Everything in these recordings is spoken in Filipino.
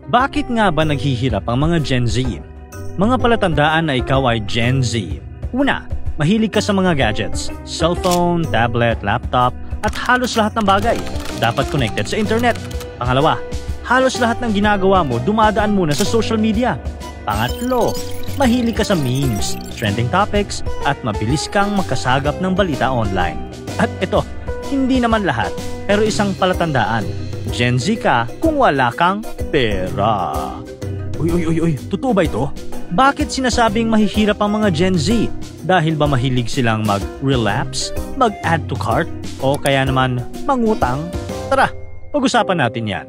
Bakit nga ba naghihirap ang mga Gen Z? Mga palatandaan na ikaw ay Gen Z. Una, mahilig ka sa mga gadgets, cellphone, tablet, laptop, at halos lahat ng bagay dapat connected sa internet. Pangalawa, halos lahat ng ginagawa mo dumadaan muna sa social media. Pangatlo, mahilig ka sa memes, trending topics, at mabilis kang makasagap ng balita online. At ito, hindi naman lahat, pero isang palatandaan. Gen Z ka kung wala kang pera. Uy, totoo ba ito? Bakit sinasabing mahihirap ang mga Gen Z? Dahil ba mahilig silang mag-relapse, mag-add to cart, o kaya naman mangutang? Tara, pag-usapan natin yan.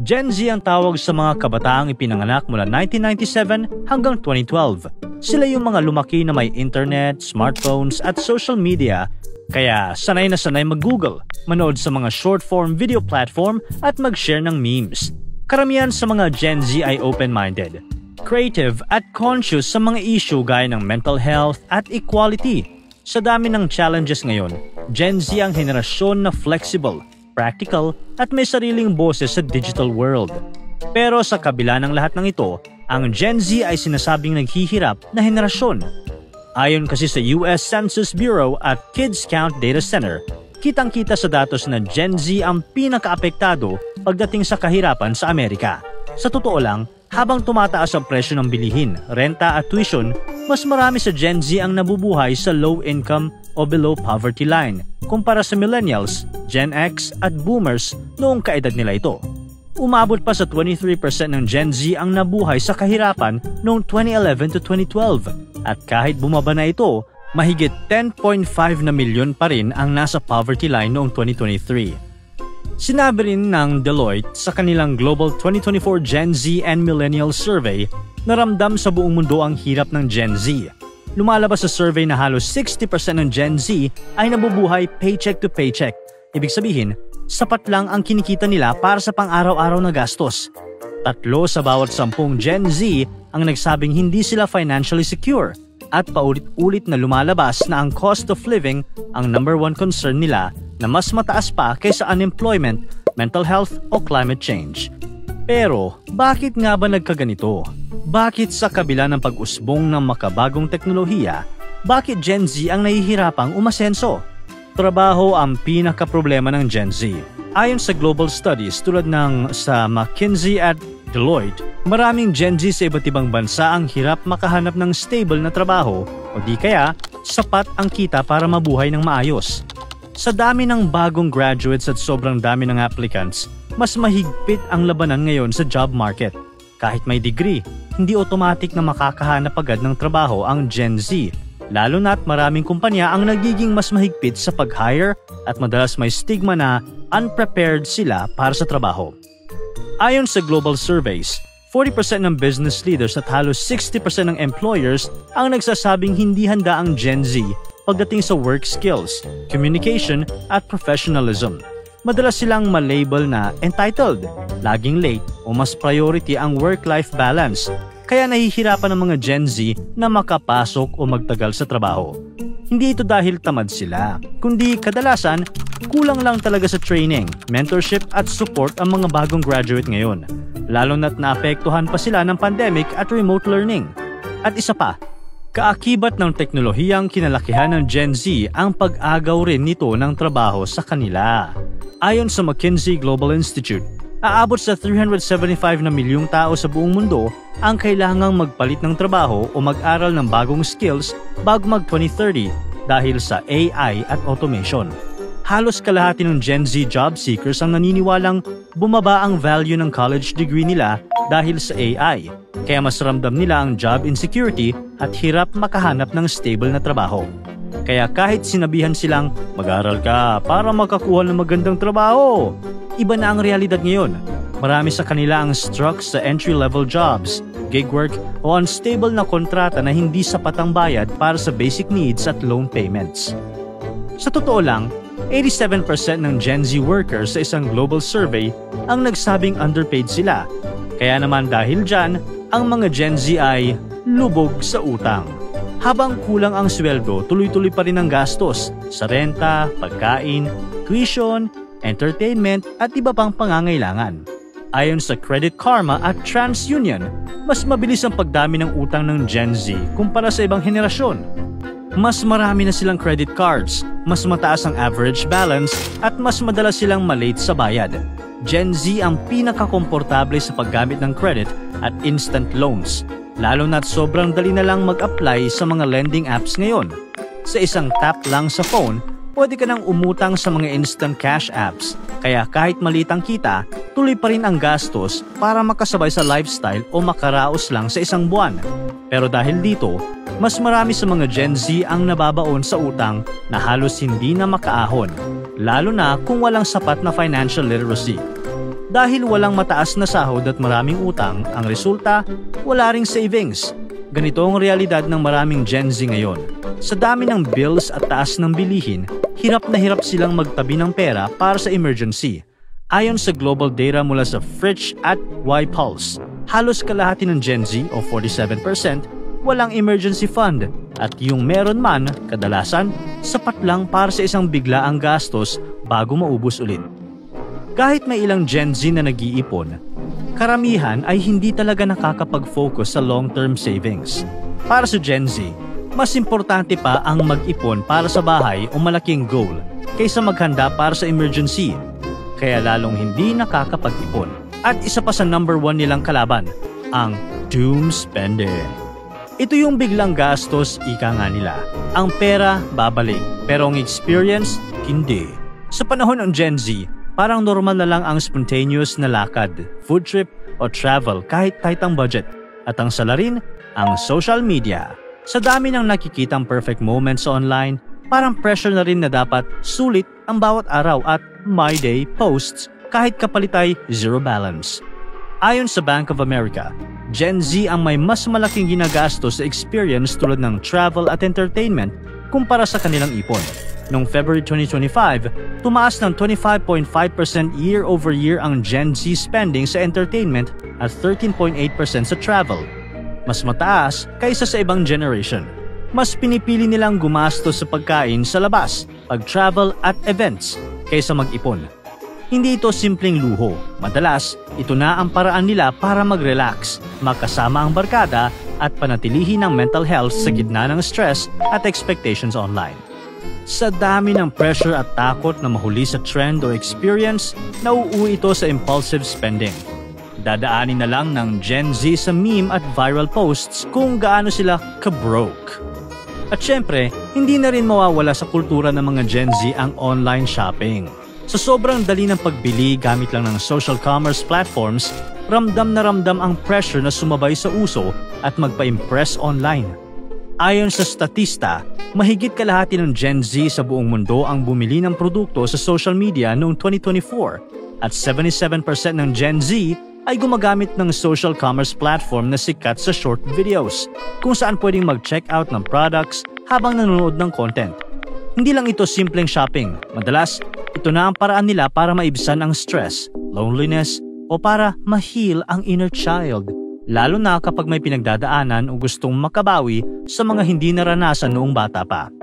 Gen Z ang tawag sa mga kabataang ipinanganak mula 1997 hanggang 2012. Sila yung mga lumaki na may internet, smartphones at social media, kaya sanay na sanay mag-Google, manood sa mga short-form video platform at mag-share ng memes. Karamihan sa mga Gen Z ay open-minded, creative at conscious sa mga issue gaya ng mental health at equality. Sa dami ng challenges ngayon, Gen Z ang henerasyon na flexible, practical at may sariling boses sa digital world. Pero sa kabila ng lahat ng ito, ang Gen Z ay sinasabing naghihirap na henerasyon. Ayon kasi sa US Census Bureau at Kids Count Data Center, kitang-kita sa datos na Gen Z ang pinakaapektado pagdating sa kahirapan sa Amerika. Sa totoo lang, habang tumataas ang presyo ng bilihin, renta at tuition, mas marami sa Gen Z ang nabubuhay sa low income o below poverty line kumpara sa millennials, Gen X at boomers noong kaedad nila ito. Umabot pa sa 23% ng Gen Z ang nabuhay sa kahirapan noong 2011 to 2012 at kahit bumaba na ito, mahigit 10.5 na milyon pa rin ang nasa poverty line noong 2023. Sinabi rin ng Deloitte sa kanilang Global 2024 Gen Z and Millennial Survey na ramdam sa buong mundo ang hirap ng Gen Z. Lumalabas sa survey na halos 60% ng Gen Z ay nabubuhay paycheck to paycheck. Ibig sabihin, sapat lang ang kinikita nila para sa pang-araw-araw na gastos. 3 sa bawat 10 Gen Z ang nagsabing hindi sila financially secure at paulit-ulit na lumalabas na ang cost of living ang number one concern nila na mas mataas pa kaysa unemployment, mental health o climate change. Pero bakit nga ba nagkaganito? Bakit sa kabila ng pag-usbong ng makabagong teknolohiya, bakit Gen Z ang nahihirapang umasenso? Trabaho ang pinaka-problema ng Gen Z. Ayon sa global studies tulad ng sa McKinsey at Deloitte, maraming Gen Z sa iba't ibang bansa ang hirap makahanap ng stable na trabaho o di kaya sapat ang kita para mabuhay ng maayos. Sa dami ng bagong graduates at sobrang dami ng applicants, mas mahigpit ang labanan ngayon sa job market. Kahit may degree, hindi automatic na makakahanap agad ng trabaho ang Gen Z. Lalo na't maraming kumpanya ang nagiging mas mahigpit sa pag-hire at madalas may stigma na unprepared sila para sa trabaho. Ayon sa global surveys, 40% ng business leaders at halos 60% ng employers ang nagsasabing hindi handa ang Gen Z pagdating sa work skills, communication at professionalism. Madalas silang malabel na entitled, laging late o mas priority ang work-life balance. Kaya nahihirapan ang mga Gen Z na makapasok o magtagal sa trabaho. Hindi ito dahil tamad sila, kundi kadalasan kulang lang talaga sa training, mentorship at support ang mga bagong graduate ngayon. Lalo na't naapektuhan pa sila ng pandemic at remote learning. At isa pa, kaakibat ng teknolohiyang kinalakihan ng Gen Z ang pag-agaw rin nito ng trabaho sa kanila. Ayon sa McKinsey Global Institute, aabot sa 375 na milyong tao sa buong mundo ang kailangang magpalit ng trabaho o mag-aral ng bagong skills bago mag-2030 dahil sa AI at automation. Halos kalahati ng Gen Z job seekers ang naniniwalang bumaba ang value ng college degree nila dahil sa AI, kaya mas ramdam nila ang job insecurity at hirap makahanap ng stable na trabaho. Kaya kahit sinabihan silang mag-aral ka para makakuha ng magandang trabaho, iba na ang realidad ngayon. Marami sa kanila ang struck sa entry-level jobs, gig work o unstable na kontrata na hindi sapat ang bayad para sa basic needs at loan payments. Sa totoo lang, 87% ng Gen Z workers sa isang global survey ang nagsabing underpaid sila. Kaya naman dahil dyan, ang mga Gen Z ay lubog sa utang. Habang kulang ang sweldo, tuloy-tuloy pa rin ang gastos sa renta, pagkain, tuition, entertainment at iba pang pangangailangan. Ayon sa Credit Karma at TransUnion, mas mabilis ang pagdami ng utang ng Gen Z kumpara sa ibang henerasyon. Mas marami na silang credit cards, mas mataas ang average balance at mas madalas silang malate sa bayad. Gen Z ang pinakakomportable sa paggamit ng credit at instant loans, lalo na't sobrang dali na lang mag-apply sa mga lending apps ngayon. Sa isang tap lang sa phone, pwede ka nang umutang sa mga instant cash apps, kaya kahit maliit ang kita, tuloy pa rin ang gastos para makasabay sa lifestyle o makaraos lang sa isang buwan. Pero dahil dito, mas marami sa mga Gen Z ang nababaon sa utang na halos hindi na makaahon, lalo na kung walang sapat na financial literacy. Dahil walang mataas na sahod at maraming utang, ang resulta, wala ring savings. Ganito ang realidad ng maraming Gen Z ngayon. Sa dami ng bills at taas ng bilihin, hirap na hirap silang magtabi ng pera para sa emergency. Ayon sa global data mula sa Fitch at YPulse, halos kalahati ng Gen Z o 47% walang emergency fund at yung meron man, kadalasan, sapat lang para sa isang biglaang gastos bago maubos ulit. Kahit may ilang Gen Z na nag-iipon, karamihan ay hindi talaga nakakapag-focus sa long-term savings. Para sa Gen Z, mas importante pa ang mag-ipon para sa bahay o malaking goal kaysa maghanda para sa emergency, kaya lalong hindi nakakapag-ipon. At isa pa sa number 1 nilang kalaban, ang doom spending. Ito yung biglang gastos, ika nga nila. Ang pera, babalik, pero ang experience, hindi. Sa panahon ng Gen Z, parang normal na lang ang spontaneous na lakad, food trip, o travel kahit tight ang budget. At ang salarin, ang social media. Sa dami ng nakikitang perfect moments online, parang pressure na rin na dapat sulit ang bawat araw at my day posts kahit kapalit ay zero balance. Ayon sa Bank of America, Gen Z ang may mas malaking ginagastos sa experience tulad ng travel at entertainment kumpara sa kanilang ipon. Noong February 2025, tumaas ng 25.5% year-over-year ang Gen Z spending sa entertainment at 13.8% sa travel. Mas mataas kaysa sa ibang generation. Mas pinipili nilang gumastos sa pagkain sa labas, pag-travel at events kaysa mag-ipon. Hindi ito simpleng luho. Madalas, ito na ang paraan nila para mag-relax, magkasama ang barkada at panatilihin ang mental health sa gitna ng stress at expectations online. Sa dami ng pressure at takot na mahuli sa trend o experience, nauuwi ito sa impulsive spending. Dadaanin na lang ng Gen Z sa meme at viral posts kung gaano sila ka-broke. At syempre, hindi na rin mawawala sa kultura ng mga Gen Z ang online shopping. Sa sobrang dali ng pagbili gamit lang ng social commerce platforms, ramdam na ramdam ang pressure na sumabay sa uso at magpa-impress online. Ayon sa statista, mahigit kalahati ng Gen Z sa buong mundo ang bumili ng produkto sa social media noong 2024 at 77% ng Gen Z ay gumagamit ng social commerce platform na sikat sa short videos, kung saan pwedeng mag-check out ng products habang nanonood ng content. Hindi lang ito simpleng shopping, madalas ito na ang paraan nila para maibsan ang stress, loneliness, o para ma-heal ang inner child, lalo na kapag may pinagdadaanan o gustong makabawi sa mga hindi naranasan noong bata pa.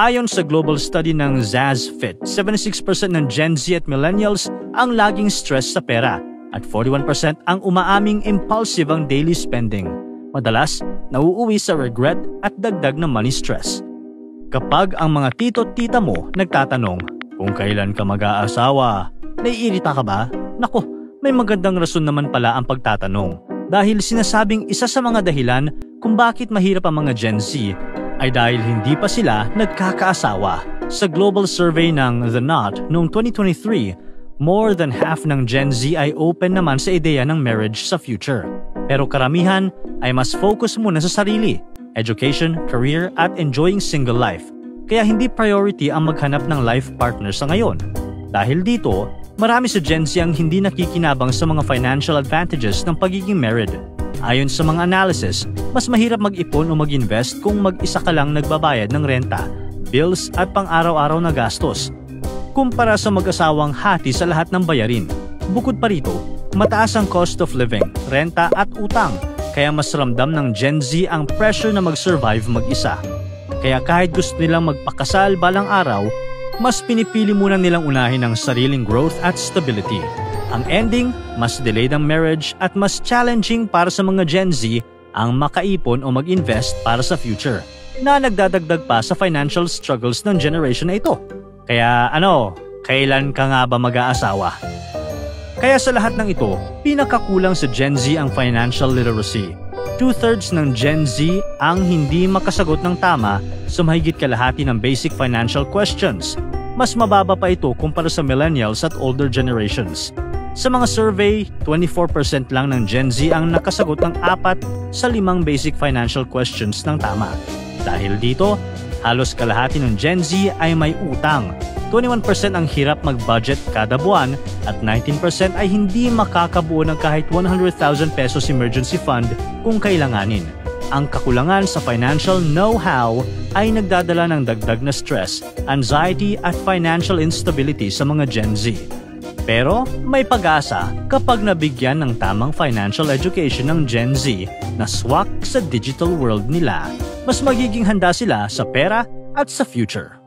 Ayon sa global study ng ZazFit, 76% ng Gen Z at Millennials ang laging stress sa pera at 41% ang umaaming impulsive ang daily spending. Madalas, nauuwi sa regret at dagdag na money stress. Kapag ang mga tito-tita mo nagtatanong kung kailan ka mag-aasawa, naiirita ka ba? Naku, may magandang rason naman pala ang pagtatanong. Dahil sinasabing isa sa mga dahilan kung bakit mahirap ang mga Gen Z ay dahil hindi pa sila nagkakaasawa. Sa global survey ng The Knot noong 2023, more than half ng Gen Z ay open naman sa ideya ng marriage sa future. Pero karamihan ay mas focus muna sa sarili, education, career at enjoying single life. Kaya hindi priority ang maghanap ng life partner sa ngayon. Dahil dito, marami sa Gen Z ang hindi nakikinabang sa mga financial advantages ng pagiging married. Ayon sa mga analysis, mas mahirap mag-ipon o mag-invest kung mag-isa ka lang nagbabayad ng renta, bills at pang-araw-araw na gastos, kumpara sa mag-asawang hati sa lahat ng bayarin. Bukod pa rito, mataas ang cost of living, renta at utang, kaya mas ramdam ng Gen Z ang pressure na mag-survive mag-isa. Kaya kahit gusto nilang magpakasal balang araw, mas pinipili muna nilang unahin ang sariling growth at stability. Ang ending, mas delayed ang marriage at mas challenging para sa mga Gen Z ang makaipon o mag-invest para sa future, na nagdadagdag pa sa financial struggles ng generation na ito. Kaya kailan ka nga ba mag-aasawa? Kaya sa lahat ng ito, pinakakulang sa Gen Z ang financial literacy. 2/3 ng Gen Z ang hindi makasagot ng tama sa mahigit kalahati ng basic financial questions. Mas mababa pa ito kumpara sa millennials at older generations. Sa mga survey, 24% lang ng Gen Z ang nakasagot ng 4 sa 5 basic financial questions ng tama. Dahil dito, halos kalahati ng Gen Z ay may utang. 21% ang hirap mag-budget kada buwan at 19% ay hindi makakabuo ng kahit 100,000 pesos emergency fund kung kailanganin. Ang kakulangan sa financial know-how ay nagdadala ng dagdag na stress, anxiety at financial instability sa mga Gen Z. Pero may pag-asa kapag nabigyan ng tamang financial education ng Gen Z na swak sa digital world nila, mas magiging handa sila sa pera at sa future.